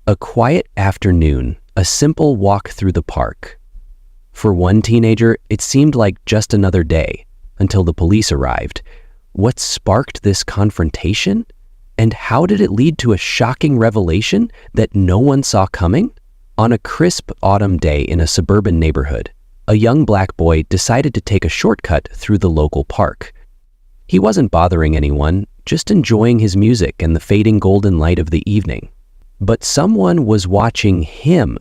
A quiet afternoon, a simple walk through the park. For one teenager, it seemed like just another day, until the police arrived. What sparked this confrontation? And how did it lead to a shocking revelation that no one saw coming? On a crisp autumn day in a suburban neighborhood, a young black boy decided to take a shortcut through the local park. He wasn't bothering anyone, just enjoying his music and the fading golden light of the evening. But someone was watching him.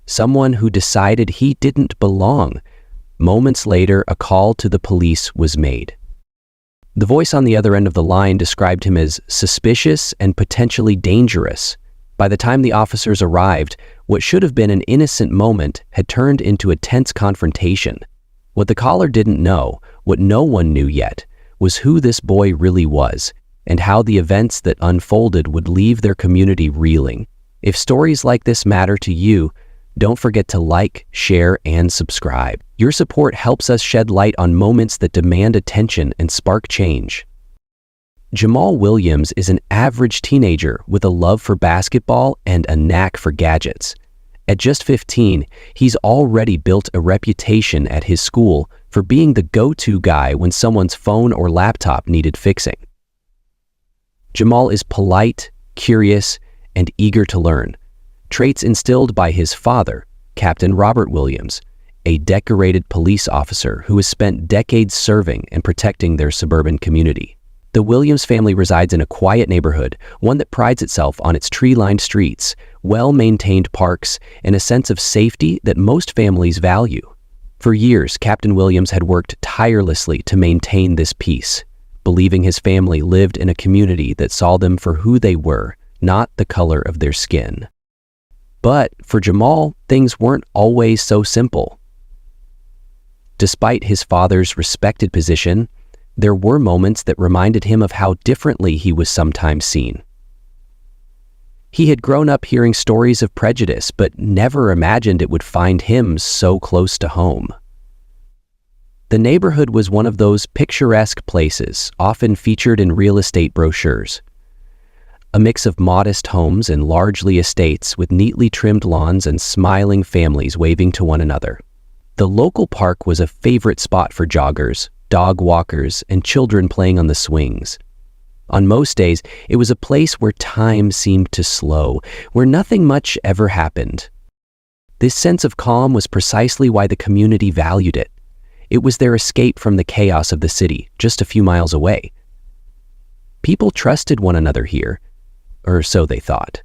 Someone who decided he didn't belong. Moments later, a call to the police was made. The voice on the other end of the line described him as suspicious and potentially dangerous. By the time the officers arrived, what should have been an innocent moment had turned into a tense confrontation. What the caller didn't know, what no one knew yet, was who this boy really was, and how the events that unfolded would leave their community reeling. If stories like this matter to you, don't forget to like, share, and subscribe. Your support helps us shed light on moments that demand attention and spark change. Jamal Williams is an average teenager with a love for basketball and a knack for gadgets. At just 15, he's already built a reputation at his school for being the go-to guy when someone's phone or laptop needed fixing. Jamal is polite, curious, and eager to learn, traits instilled by his father, Captain Robert Williams, a decorated police officer who has spent decades serving and protecting their suburban community. The Williams family resides in a quiet neighborhood, one that prides itself on its tree-lined streets, well-maintained parks, and a sense of safety that most families value. For years, Captain Williams had worked tirelessly to maintain this peace, believing his family lived in a community that saw them for who they were, not the color of their skin. But for Jamal, things weren't always so simple. Despite his father's respected position, there were moments that reminded him of how differently he was sometimes seen. He had grown up hearing stories of prejudice, but never imagined it would find him so close to home. The neighborhood was one of those picturesque places, often featured in real estate brochures. A mix of modest homes and largely estates with neatly trimmed lawns and smiling families waving to one another. The local park was a favorite spot for joggers, dog walkers, and children playing on the swings. On most days, it was a place where time seemed to slow, where nothing much ever happened. This sense of calm was precisely why the community valued it. It was their escape from the chaos of the city, just a few miles away. People trusted one another here, or so they thought.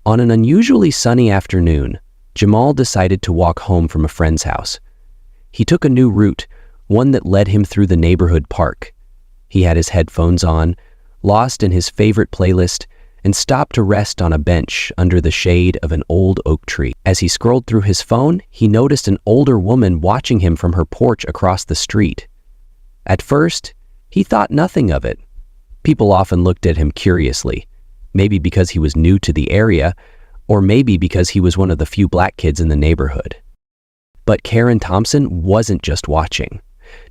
On an unusually sunny afternoon, Jamal decided to walk home from a friend's house. He took a new route, one that led him through the neighborhood park. He had his headphones on, lost in his favorite playlist, and stopped to rest on a bench under the shade of an old oak tree. As he scrolled through his phone, he noticed an older woman watching him from her porch across the street. At first, he thought nothing of it. People often looked at him curiously, maybe because he was new to the area, or maybe because he was one of the few black kids in the neighborhood. But Karen Thompson wasn't just watching.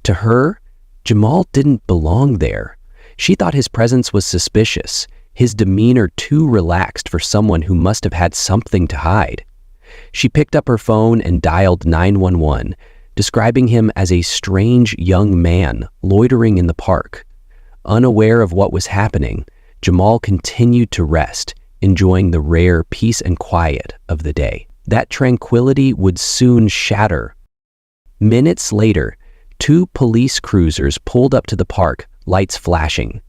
To her, Jamal didn't belong there. She thought his presence was suspicious, his demeanor too relaxed for someone who must have had something to hide. She picked up her phone and dialed 911, describing him as a strange young man loitering in the park. Unaware of what was happening, Jamal continued to rest, enjoying the rare peace and quiet of the day. That tranquility would soon shatter. Minutes later, 2 police cruisers pulled up to the park, lights flashing.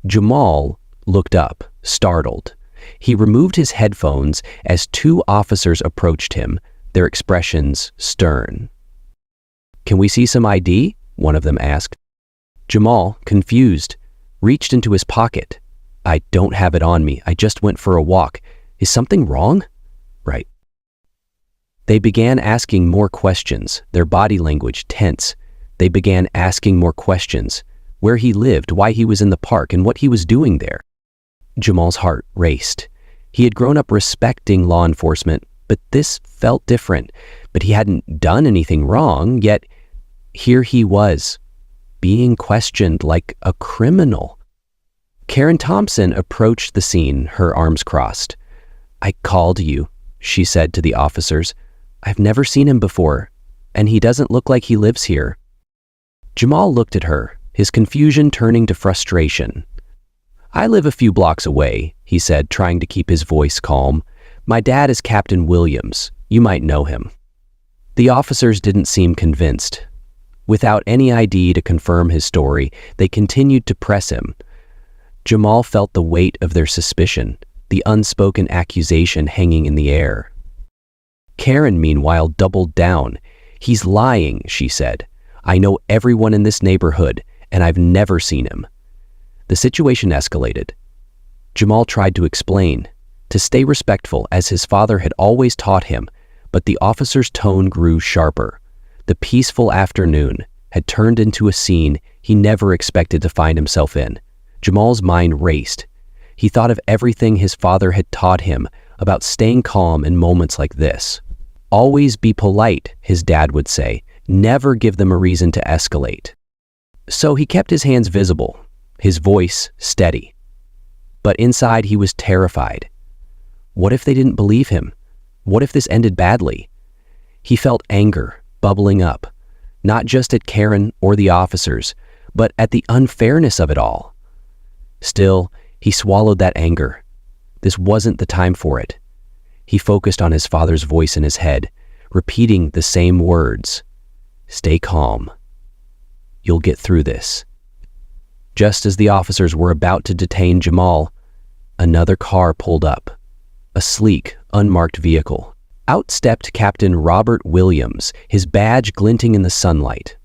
Jamal looked up, startled. He removed his headphones as 2 officers approached him, their expressions stern. "Can we see some ID?" one of them asked. Jamal, confused, reached into his pocket. "I don't have it on me. I just went for a walk. Is something wrong?" "Right." They began asking more questions, their body language tense. They began asking more questions, where he lived, why he was in the park, and what he was doing there. Jamal's heart raced. He had grown up respecting law enforcement, but this felt different. But he hadn't done anything wrong, yet here he was, being questioned like a criminal. Karen Thompson approached the scene, her arms crossed. "I called you," she said to the officers. "I've never seen him before, and he doesn't look like he lives here." Jamal looked at her, his confusion turning to frustration. "I live a few blocks away," he said, trying to keep his voice calm. "My dad is Captain Williams. You might know him." The officers didn't seem convinced. Without any ID to confirm his story, they continued to press him. Jamal felt the weight of their suspicion, the unspoken accusation hanging in the air. Karen, meanwhile, doubled down. "He's lying," she said. "I know everyone in this neighborhood, and I've never seen him." The situation escalated. Jamal tried to explain, to stay respectful as his father had always taught him, but the officer's tone grew sharper. The peaceful afternoon had turned into a scene he never expected to find himself in. Jamal's mind raced. He thought of everything his father had taught him about staying calm in moments like this. "Always be polite," his dad would say. "Never give them a reason to escalate." So he kept his hands visible, his voice steady. But inside he was terrified. What if they didn't believe him? What if this ended badly? He felt anger bubbling up, not just at Karen or the officers, but at the unfairness of it all. Still, he swallowed that anger. This wasn't the time for it. He focused on his father's voice in his head, repeating the same words. "Stay calm. You'll get through this." Just as the officers were about to detain Jamal, another car pulled up. A sleek, unmarked vehicle. Out stepped Captain Robert Williams, his badge glinting in the sunlight.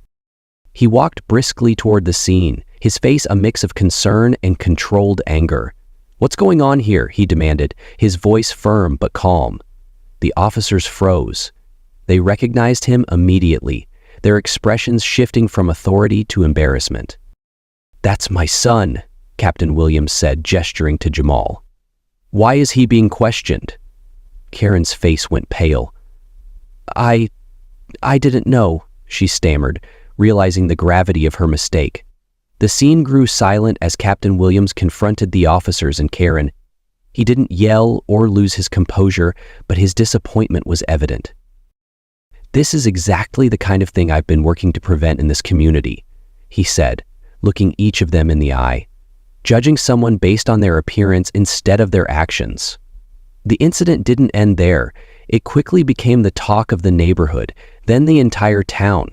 He walked briskly toward the scene, his face a mix of concern and controlled anger. "What's going on here?" he demanded, his voice firm but calm. The officers froze. They recognized him immediately, their expressions shifting from authority to embarrassment. "That's my son," Captain Williams said, gesturing to Jamal. "Why is he being questioned?" Karen's face went pale. I didn't know," she stammered, realizing the gravity of her mistake. The scene grew silent as Captain Williams confronted the officers and Karen. He didn't yell or lose his composure, but his disappointment was evident. "This is exactly the kind of thing I've been working to prevent in this community," he said, looking each of them in the eye, judging someone based on their appearance instead of their actions. The incident didn't end there. It quickly became the talk of the neighborhood, then the entire town.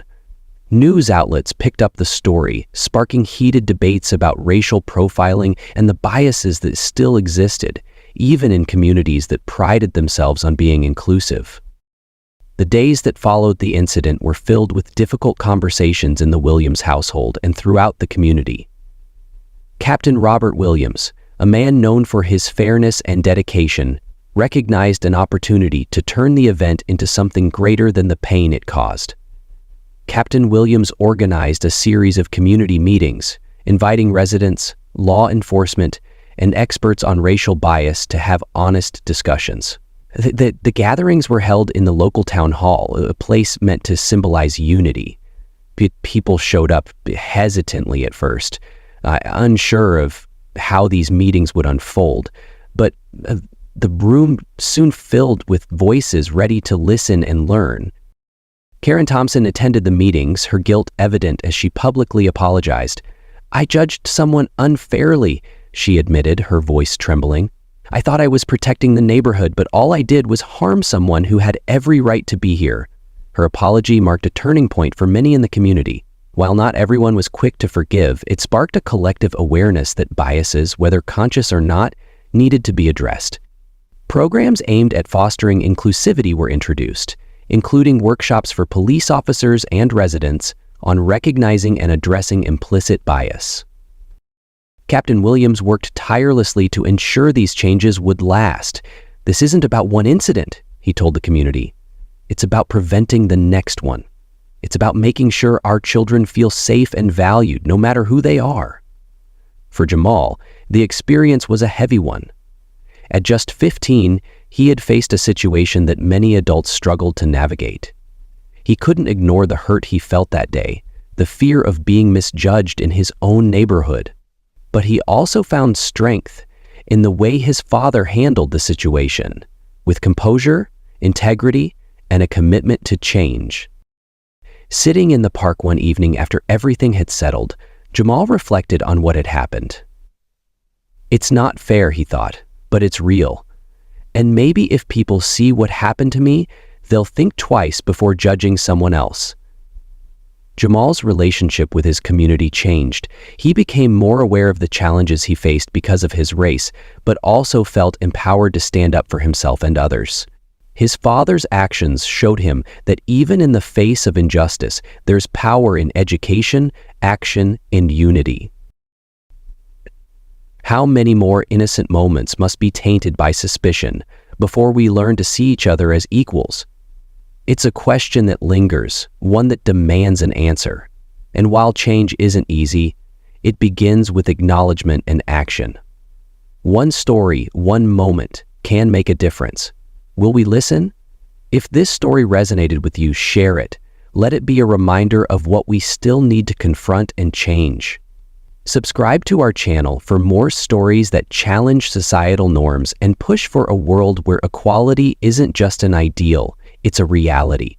News outlets picked up the story, sparking heated debates about racial profiling and the biases that still existed, even in communities that prided themselves on being inclusive. The days that followed the incident were filled with difficult conversations in the Williams household and throughout the community. Captain Robert Williams, a man known for his fairness and dedication, recognized an opportunity to turn the event into something greater than the pain it caused. Captain Williams organized a series of community meetings, inviting residents, law enforcement, and experts on racial bias to have honest discussions. The gatherings were held in the local town hall, a place meant to symbolize unity. People showed up hesitantly at first, unsure of how these meetings would unfold, but the room soon filled with voices ready to listen and learn. Karen Thompson attended the meetings, her guilt evident as she publicly apologized. "I judged someone unfairly," she admitted, her voice trembling. "I thought I was protecting the neighborhood, but all I did was harm someone who had every right to be here." Her apology marked a turning point for many in the community. While not everyone was quick to forgive, it sparked a collective awareness that biases, whether conscious or not, needed to be addressed. Programs aimed at fostering inclusivity were introduced, including workshops for police officers and residents on recognizing and addressing implicit bias. Captain Williams worked tirelessly to ensure these changes would last. "This isn't about one incident," he told the community. "It's about preventing the next one. It's about making sure our children feel safe and valued, no matter who they are." For Jamal, the experience was a heavy one. At just 15, he had faced a situation that many adults struggled to navigate. He couldn't ignore the hurt he felt that day, the fear of being misjudged in his own neighborhood. But he also found strength in the way his father handled the situation. with composure, integrity, and a commitment to change. Sitting in the park one evening after everything had settled, Jamal reflected on what had happened. It's not fair, he thought, but it's real. And maybe if people see what happened to me, they'll think twice before judging someone else. Jamal's relationship with his community changed. He became more aware of the challenges he faced because of his race, but also felt empowered to stand up for himself and others. His father's actions showed him that even in the face of injustice, there's power in education, action, and unity. How many more innocent moments must be tainted by suspicion before we learn to see each other as equals? It's a question that lingers, one that demands an answer. And while change isn't easy, it begins with acknowledgement and action. One story, one moment can make a difference. Will we listen? If this story resonated with you, share it. Let it be a reminder of what we still need to confront and change. Subscribe to our channel for more stories that challenge societal norms and push for a world where equality isn't just an ideal, it's a reality.